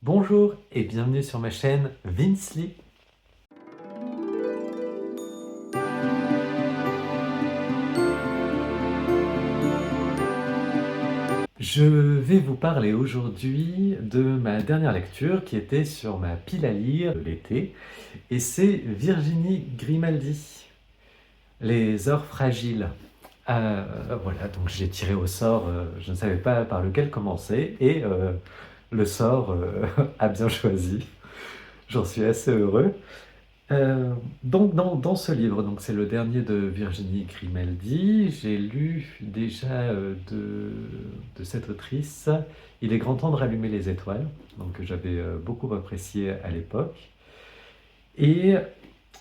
Bonjour et bienvenue sur ma chaîne Vinsly. Je vais vous parler aujourd'hui de ma dernière lecture qui était sur ma pile à lire de l'été et c'est Virginie Grimaldi, Les heures fragiles. Voilà, donc j'ai tiré au sort, je ne savais pas par lequel commencer et le sort a bien choisi. J'en suis assez heureux. Donc dans ce livre, donc c'est le dernier de Virginie Grimaldi, j'ai lu déjà de cette autrice Il est grand temps de rallumer les étoiles, donc que j'avais beaucoup apprécié à l'époque. Et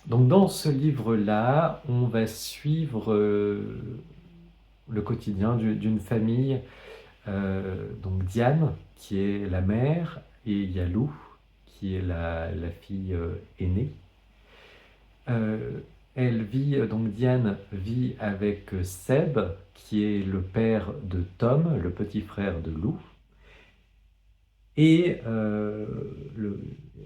donc dans ce livre-là, on va suivre le quotidien d'une famille, donc Diane qui est la mère et il y a Lou qui est la fille aînée. Euh, Elle vit, donc Diane vit avec Seb, qui est le père de Tom, le petit frère de Lou. Et le-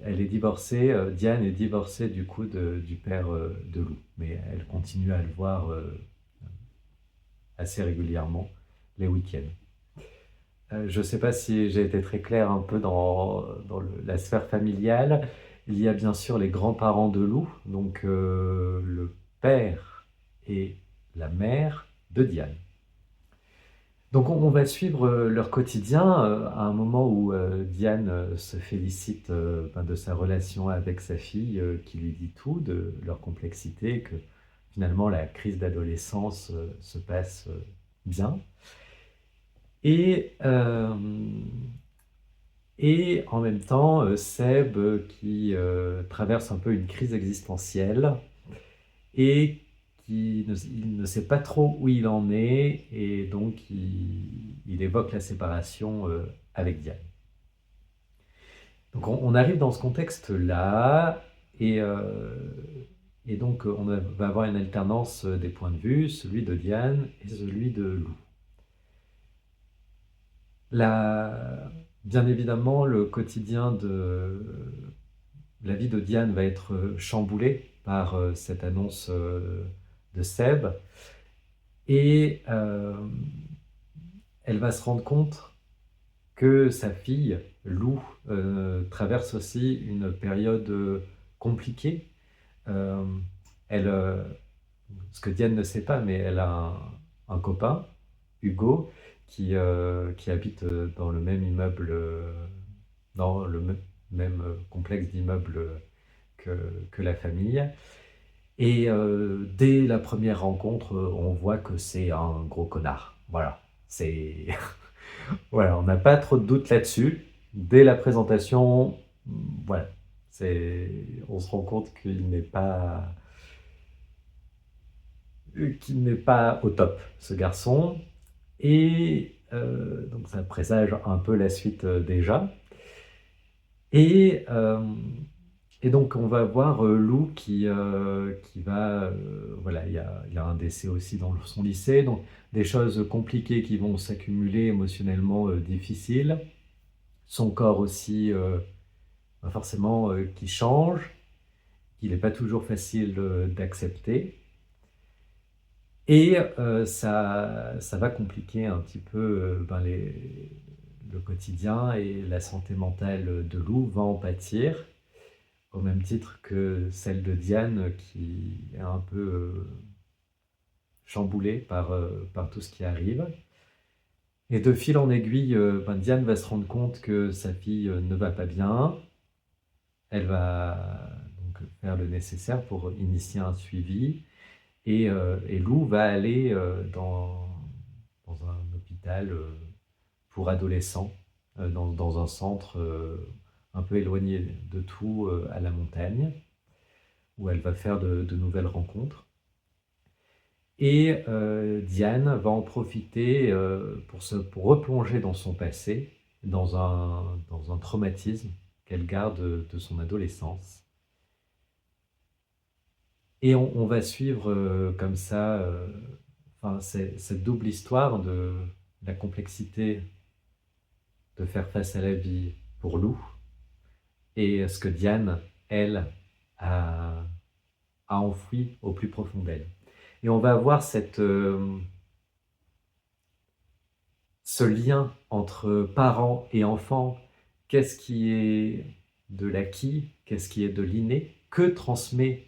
Elle est divorcée, Diane est divorcée du coup du père de Lou. Mais elle continue à le voir assez régulièrement les week-ends. Je ne sais pas si j'ai été très clair un peu dans la sphère familiale. Il y a bien sûr les grands-parents de Lou, donc le père et la mère de Diane. Donc on va suivre leur quotidien à un moment où Diane se félicite de sa relation avec sa fille, qui lui dit tout de leur complexité, que finalement la crise d'adolescence se passe bien. Et, euh, et en même temps, Seb qui traverse un peu une crise existentielle et il ne sait pas trop où il en est et donc il évoque la séparation avec Diane. Donc on arrive dans ce contexte-là et, et donc va avoir une alternance des points de vue, celui de Diane et celui de Lou. La, Bien évidemment, le quotidien de la vie de Diane va être chamboulée par cette annonce de Seb et elle va se rendre compte que sa fille, Lou, traverse aussi une période compliquée. Euh, elle, Ce que Diane ne sait pas, mais elle a un copain, Hugo, qui habite dans le même immeuble, dans le même complexe d'immeubles que la famille. Et dès la première rencontre, on voit que c'est un gros connard. Voilà, c'est voilà, on n'a pas trop de doute là-dessus. Dès la présentation, voilà, on se rend compte qu'il n'est pas au top, ce garçon. Et donc ça présage un peu la suite déjà. Et, euh, et donc on va voir Lou qui va... voilà, il y a un décès aussi dans son lycée, donc des choses compliquées qui vont s'accumuler émotionnellement difficiles. Son corps aussi, forcément, qui change, qu'il n'est pas toujours facile d'accepter. Et ça va compliquer un petit peu le quotidien et la santé mentale de Lou va en pâtir, au même titre que celle de Diane qui est un peu chamboulée par tout ce qui arrive. Et de fil en aiguille, Diane va se rendre compte que sa fille ne va pas bien. Elle va donc faire le nécessaire pour initier un suivi. Et Lou va aller dans un hôpital pour adolescents, dans un centre un peu éloigné de tout, à la montagne, où elle va faire de nouvelles rencontres. Et Diane va en profiter pour replonger dans son passé, dans un traumatisme qu'elle garde de son adolescence. Et on va suivre comme ça enfin, cette double histoire de la complexité de faire face à la vie pour Lou et ce que Diane, elle, a, a enfoui au plus profond d'elle. Et on va avoir ce lien entre parents et enfants. Qu'est-ce qui est de l'acquis? Qu'est-ce qui est de l'inné? Que transmet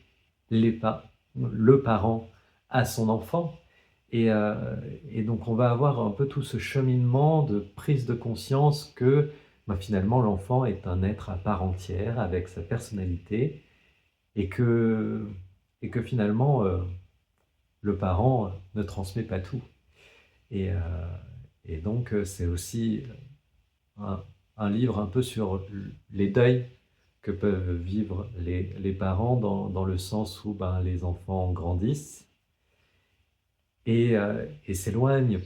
le parent à son enfant? Et, euh, et donc on va avoir un peu tout ce cheminement de prise de conscience que finalement l'enfant est un être à part entière avec sa personnalité et que, et que finalement le parent ne transmet pas tout. Et, euh, et donc c'est aussi un, un livre un peu sur les deuils que peuvent vivre les parents dans le sens où les enfants grandissent et s'éloignent,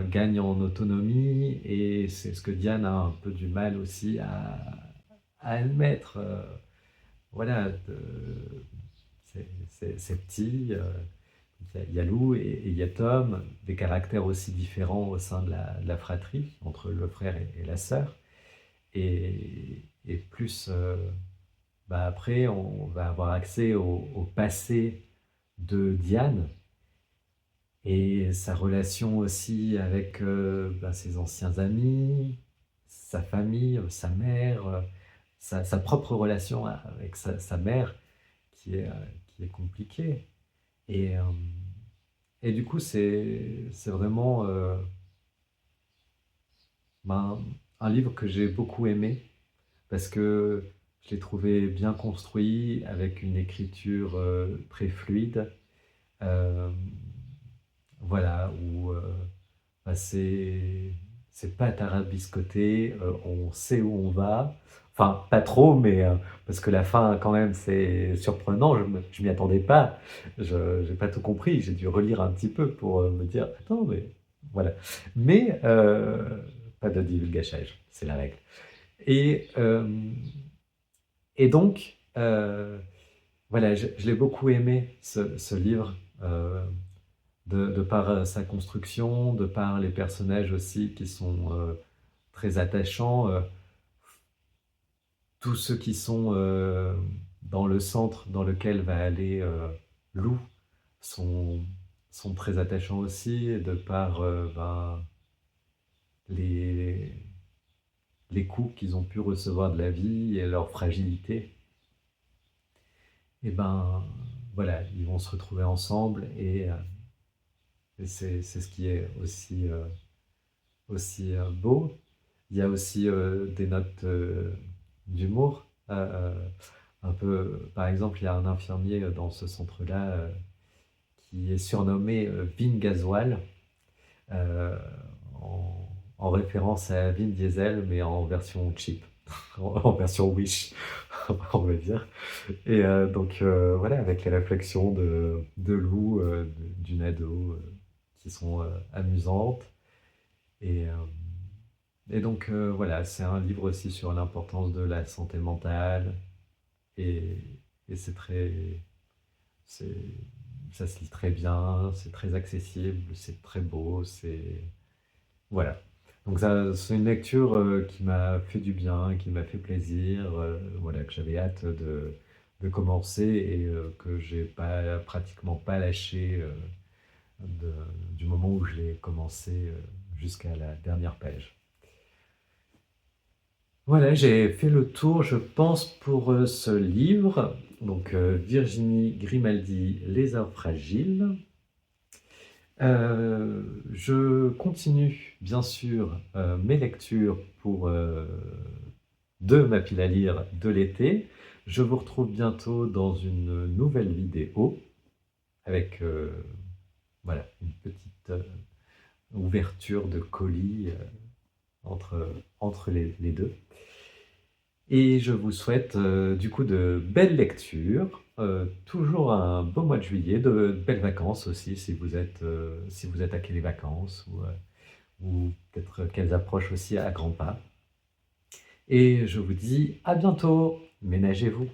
gagnent en autonomie, et c'est ce que Diane a un peu du mal aussi à admettre. Voilà, c'est petit, il y a Lou et il y a Tom, des caractères aussi différents au sein de la fratrie, entre le frère et la sœur. Et plus, après, on va avoir accès au passé de Diane et sa relation aussi avec ses anciens amis, sa famille, sa mère, sa propre relation avec sa mère qui est compliquée. Et, euh, et du coup, c'est vraiment ben, un livre que j'ai beaucoup aimé parce que je l'ai trouvé bien construit, avec une écriture très fluide. Euh, voilà, où c'est pas tarabiscoté, on sait où on va. Enfin, pas trop, mais parce que la fin, quand même, c'est surprenant. Je m'y attendais pas. Je n'ai pas tout compris. J'ai dû relire un petit peu pour me dire, attends, mais voilà. Mais pas de divulgachage, c'est la règle. Et, euh, et donc, voilà, je l'ai beaucoup aimé, ce livre, de par sa construction, de par les personnages aussi qui sont très attachants. Tous ceux qui sont dans le centre dans lequel va aller Lou sont, sont très attachants aussi, de par les, les coups qu'ils ont pu recevoir de la vie et leur fragilité. Et voilà, ils vont se retrouver ensemble, et c'est ce qui est aussi beau. Il y a aussi des notes d'humour. Un peu, par exemple, il y a un infirmier dans ce centre-là qui est surnommé Vin Gasoil, euh, en référence à Vin Diesel, mais en version cheap, en version Wish, on va dire. Et donc voilà, avec les réflexions de Lou, d'une ado, qui sont amusantes. Et, euh, et donc voilà, c'est un livre aussi sur l'importance de la santé mentale. Et, et c'est, ça se lit très bien, c'est très accessible, c'est très beau, voilà. Donc ça, c'est une lecture qui m'a fait du bien, qui m'a fait plaisir, voilà, que j'avais hâte de commencer, et que j'ai pratiquement pas lâché du moment où je l'ai commencé jusqu'à la dernière page. Voilà, j'ai fait le tour, je pense, pour ce livre. Donc, Virginie Grimaldi, Les arbres fragiles. Je continue, bien sûr, mes lectures de ma pile à lire de l'été. Je vous retrouve bientôt dans une nouvelle vidéo avec voilà, une petite ouverture de colis entre les deux. Et je vous souhaite du coup de belles lectures, toujours un beau mois de juillet, de belles vacances aussi si vous attaquez les vacances, ou peut-être qu'elles approchent aussi à grands pas. Et je vous dis à bientôt, ménagez-vous.